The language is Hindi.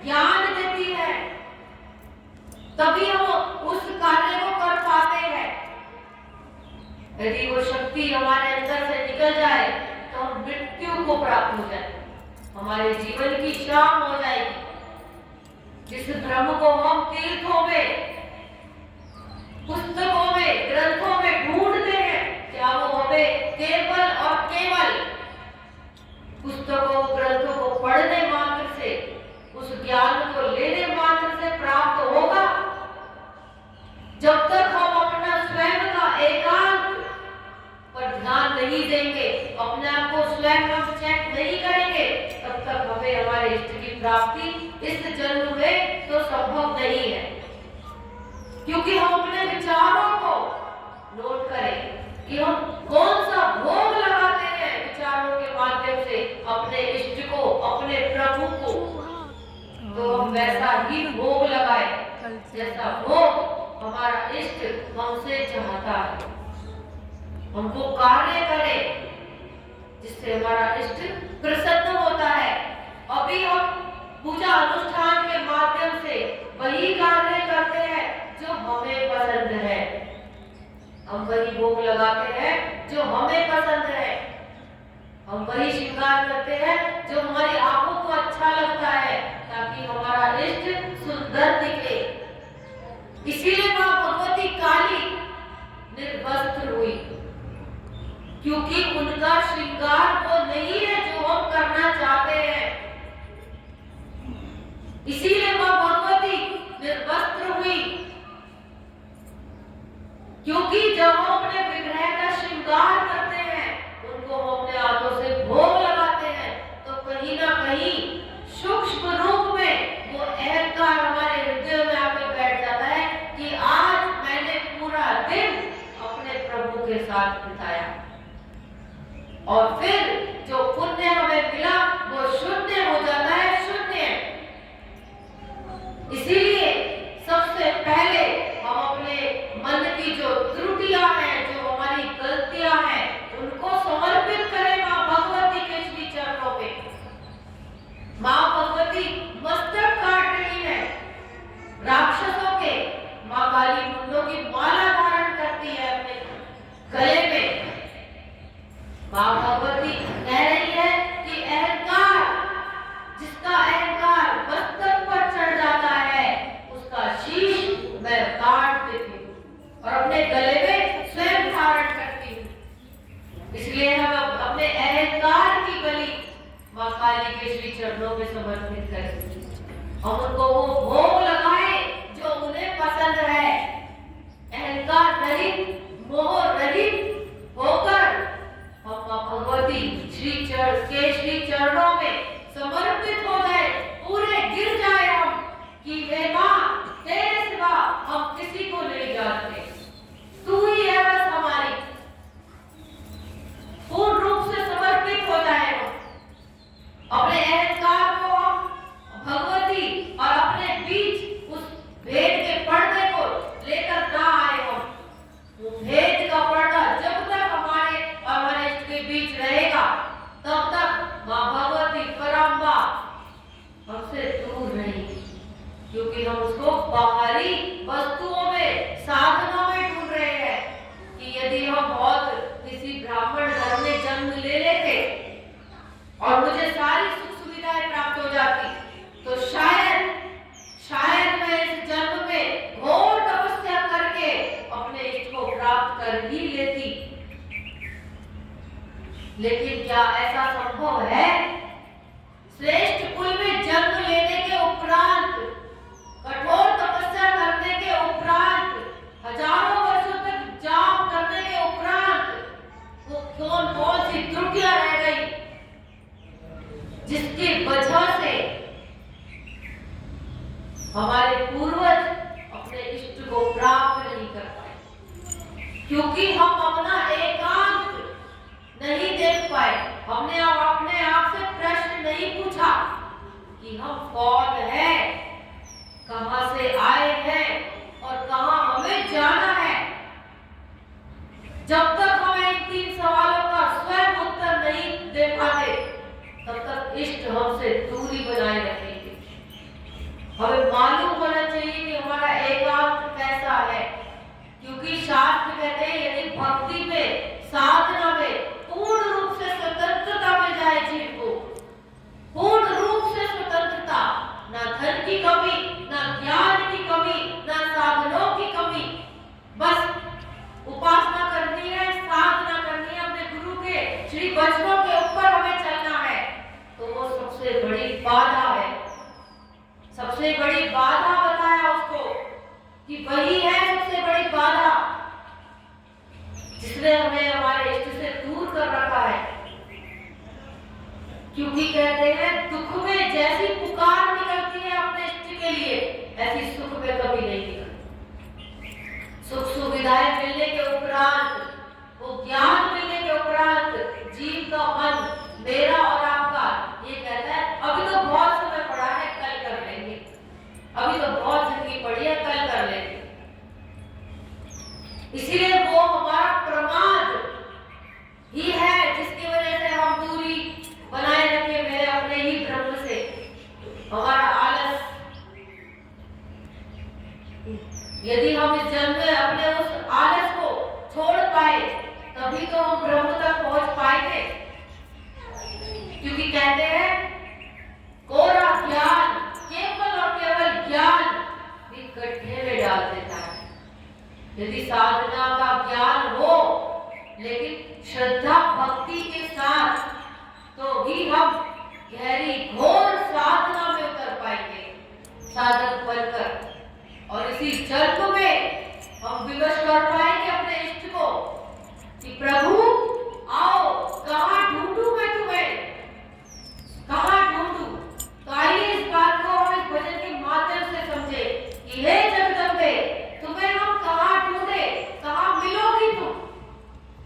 ज्ञान देती है, तभी हम उस कार्य को कर पाते हैं। यदि वो शक्ति हमारे अंदर से निकल जाए तो हम मृत्यु को प्राप्त हो जाए, हमारे जीवन की शाम हो जाएगी। जिस ब्रह्म को हम तीर्थों में, पुस्तकों में, ग्रंथों में ढूंढते हैं, क्या वो हमें केवल और केवल पुस्तकों ग्रंथों को पढ़ने मात्र से, उस ज्ञान को लेने मात्र से प्राप्त होगा? जब तक हम अपना स्वयं का एकांत पर ध्यान नहीं देंगे, अपने आप को स्वयं हम चेक नहीं करेंगे, तब तक हमें हमारे इष्ट की प्राप्ति इस जन्म में तो संभव नहीं है। क्योंकि हम अपने विचारों को नोट करें कि हम कौन सा भोग लगाते हैं विचारों के माध्यम से अपने इष्ट को, अपने प्रभु को, तो हम वैसा ही भोग लगाए जैसा भोग हमारा इष्ट हमसे चाहता है। हम वो कार्य करें जिससे हमारा इष्ट प्रसन्न होता है। अभी हम पूजा अनुष्ठान के माध्यम से वही कार्य करते हैं जो हमें पसंद है, हम वही भोग लगाते हैं जो हमें पसंद है, हम वही श्रृंगार करते हैं जो हमारी आंखों को अच्छा लगता है, ताकि हमारा इष्ट सुंदर दिखे। इसीलिए मां भगवती काली निर्वस्त्र हुई, क्योंकि उनका श्रृंगार वो नहीं है जो हम करना चाहते हैं। इसीलिए मां भगवती निर्वस्त्र हुई, क्योंकि जब हम अपने विग्रह का श्रृंगार करते हैं, उनको हम अपने हाथों से भोग लगाते हैं, तो कहीं ना कहीं सूक्ष्म रूप में वो अहंकार हमारे हृदय में आकर बैठ जाता है कि आज मैंने पूरा दिन अपने प्रभु के साथ बिताया, और फिर जो पुण्य हमें मिला वो शून्य हो जाता है, शून्य। इसीलिए सबसे पहले हम अपने मन की जो त्रुटियां हैं, जो हमारी गलतियां हैं, उनको समर्पित करें मां भगवती के श्री चरणों पे। मां भगवती मस्तक काट रही है राक्षसों के, मां काली मुंडों की माला धारण करती है अपने गले में। मां भगवती कह रही है कि अहंकार, जिसका अहंकार मस्तक पर चढ़ जाता है, उसका शीश मैं काट देती हूँ और अपने गले में स्वयं धारण करती हूँ। इसलिए हम अपने अहंकार की बलि मां काली के श्री चरणों में समर्पित करें और उनको वो भोग लगाए जो उन्हें पसंद है। अहंकार रहित, मोह रहित होकर हम मां भगवती श्री चरणों में समर्पित हो जाए, पूरे गिर जाए हम कि हे मां, तेरे सिवा हम किसी को नहीं जानते, तू ही है बस हमारी। पूर्ण रूप से समर्पित हो जाए हम, अपने अहंकार को हम भगवती और अपने बीच उस भेद के पर्दे को लेकर ना आए हम। वो भेद का पर्दा जब तक हमारे और हमारे इष्ट के बीच रहेगा, तब तक मां भगवती परम्बा हमसे दूर रहेगी, क्योंकि हम उसको बाहरी वस्तुओं में, साधनों में ढूंढ रहे हैं। कि यदि हम बहुत किसी ब्राह्मण घर में जन्म ले लेते और मुझे सारी सुख सुविधाएं प्राप्त हो जाती, तो शायद मैं इस जन्म में घोर तपस्या करके अपने इष्ट को प्राप्त कर ही लेती। लेकिन क्या ऐसा संभव है? श्रेष्ठ कुल में जन्म लेने के उपरांत, कठोर तपस्या करने के उपरांत, हजारों वर्षों तक जाप करने के उपरांत, वो कौन सी त्रुटियां रह गई जिसकी वजह से हमारे पूर्वज अपने इष्ट को प्राप्त नहीं कर पाए? क्योंकि हम अपना एकांत नहीं देख पाए। हमने अपने आप से प्रश्न नहीं पूछा कि हम कौन हैं, कहां से आए हैं और कहां हमें जाना है। जब तक हमें इन 3 सवालों का स्वयं उत्तर नहीं दे पाते, तब तक इष्ट हमसे दूरी बनाए रखेंगे। हमें मालूम होना चाहिए कि हमारा एकांत कैसा है, क्योंकि शास्त्र कहते हैं यदि भक्ति में, साधना में पूर्ण रूप से स्वतंत्रता मिल जाए जीव को, पूर्ण रूप से स्वतंत्रता, ना धन की कमी, ना ज्ञान की कमी, ना साधनों की कमी, बस उपासना करनी है, साधना करनी है, अपने गुरु के श्री वचनों के ऊपर हमें चलना है, तो वो सबसे बड़ी बाधा है। सबसे बड़ी बाधा बताया उसको कि वही है सबसे बड़ी बाधा जिसने हमें हमारे इष्ट से दूर कर रखा है। क्योंकि कहते हैं दुख में जैसी पुकार निकलती है अपने इष्ट के लिए, ऐसी सुख में कभी नहीं निकलती। सुख सुविधाएं मिलने के उपरांत, वो ज्ञान मिलने के उपरांत जीव का मन, मेरा और आपका, ये कहता है अभी तो बहुत समय पड़ा है, कल कर लेंगे, अभी तो बहुत जिंदगी पड़ी है, कल कर लेंगे। इसीलिए वो हमारा प्रमाद ही है जिसकी वजह से हम दूरी बनाए रखे मेरे अपने ही ब्रह्म से। हमारा आलस, यदि हम इस जन्म में अपने उस आलस को छोड़ पाए तभी तो हम ब्रह्म तक पहुंच पाएंगे। क्योंकि कहते हैं कोरा ज्ञान, केवल और केवल ज्ञान भी गड्ढे में डाल देता है। यदि साधना का ज्ञान हो लेकिन श्रद्धा भक्ति के साथ, तो भी हम गहरी घोर साधना में उतर पाएंगे साधक बनकर, और इसी जल